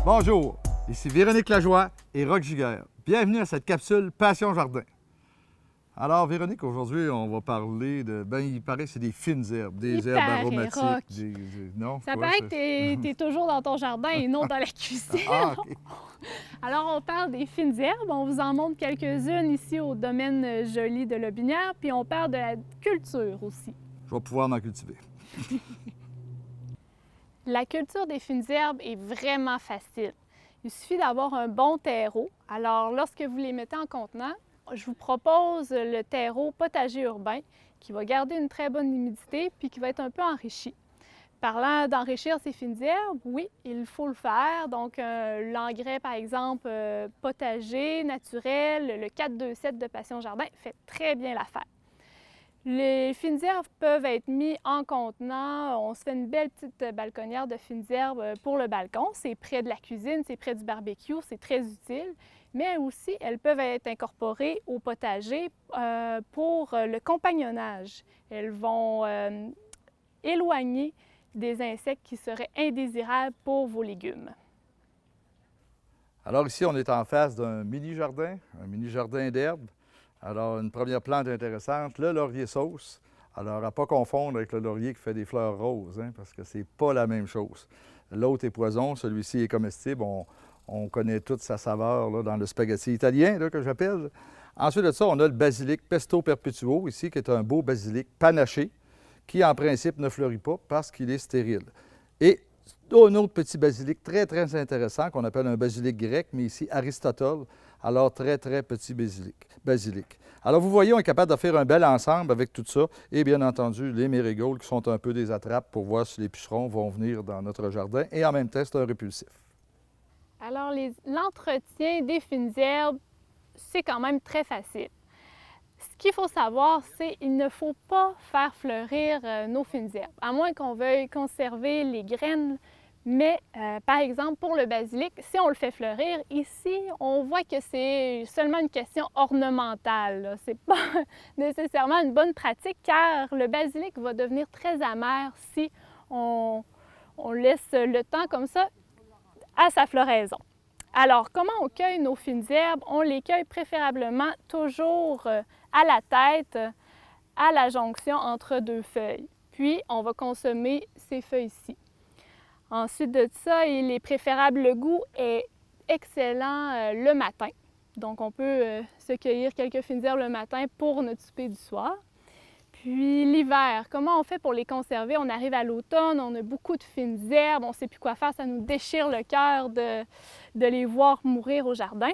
Bonjour, ici Véronique Lajoie et Roch Giguère. Bienvenue à cette capsule Passion Jardin. Alors Véronique, aujourd'hui on va parler de, il paraît que c'est des fines herbes, des herbes aromatiques. Non, ça paraît que tu es toujours dans ton jardin et non dans la cuisine. OK. Alors on parle des fines herbes, on vous en montre quelques-unes ici au domaine joli de Lobinière, puis on parle de la culture aussi. Je vais pouvoir en cultiver. La culture des fines herbes est vraiment facile. Il suffit d'avoir un bon terreau. Alors, lorsque vous les mettez en contenant, je vous propose le terreau potager urbain qui va garder une très bonne humidité puis qui va être un peu enrichi. Parlant d'enrichir ces fines herbes, oui, il faut le faire. Donc, l'engrais, par exemple, potager, naturel, le 4-2-7 de Passion Jardin fait très bien l'affaire. Les fines herbes peuvent être mis en contenant. On se fait une belle petite balconnière de fines herbes pour le balcon. C'est près de la cuisine, c'est près du barbecue, c'est très utile. Mais aussi, elles peuvent être incorporées au potager pour le compagnonnage. Elles vont éloigner des insectes qui seraient indésirables pour vos légumes. Alors ici, on est en face d'un mini-jardin d'herbes. Alors, une première plante intéressante, le laurier sauce. Alors, à ne pas confondre avec le laurier qui fait des fleurs roses, parce que c'est pas la même chose. L'autre est poison, celui-ci est comestible. On connaît toute sa saveur là, dans le spaghetti italien, là, que j'appelle. Ensuite de ça, on a le basilic Pesto Perpetuo, ici, qui est un beau basilic panaché, qui, en principe, ne fleurit pas parce qu'il est stérile. Et un autre petit basilic très, très intéressant, qu'on appelle un basilic grec, mais ici, Aristotle. Alors, très, très petit basilic. Alors, vous voyez, on est capable de faire un bel ensemble avec tout ça. Et bien entendu, les mérigoldes qui sont un peu des attrapes pour voir si les pucerons vont venir dans notre jardin. Et en même temps, c'est un répulsif. Alors, l'entretien des fines herbes, c'est quand même très facile. Ce qu'il faut savoir, c'est qu'il ne faut pas faire fleurir nos fines herbes, à moins qu'on veuille conserver les graines. Mais, par exemple, pour le basilic, si on le fait fleurir, ici, on voit que c'est seulement une question ornementale. Ce n'est pas nécessairement une bonne pratique, car le basilic va devenir très amer si on laisse le temps comme ça à sa floraison. Alors, comment on cueille nos fines herbes? On les cueille préférablement toujours à la tête, à la jonction entre deux feuilles. Puis, on va consommer ces feuilles-ci. Ensuite de ça, il est préférable, le goût est excellent le matin. Donc, on peut se cueillir quelques fines herbes le matin pour notre souper du soir. Puis l'hiver, comment on fait pour les conserver? On arrive à l'automne, on a beaucoup de fines herbes, on ne sait plus quoi faire, ça nous déchire le cœur de les voir mourir au jardin.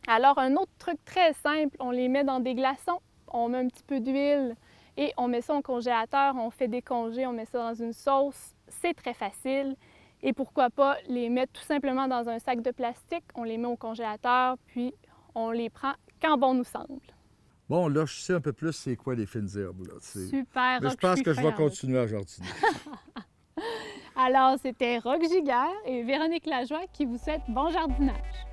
Alors, un autre truc très simple, on les met dans des glaçons, on met un petit peu d'huile et on met ça au congélateur, on fait des congés, on met ça dans une sauce. C'est très facile. Et pourquoi pas les mettre tout simplement dans un sac de plastique, on les met au congélateur, puis on les prend quand bon nous semble. Bon, là, je sais un peu plus c'est quoi les fines herbes. Là, Super, mais je pense que je vais continuer à jardiner. Alors, c'était Roch Giguère et Véronique Lajoie qui vous souhaitent bon jardinage.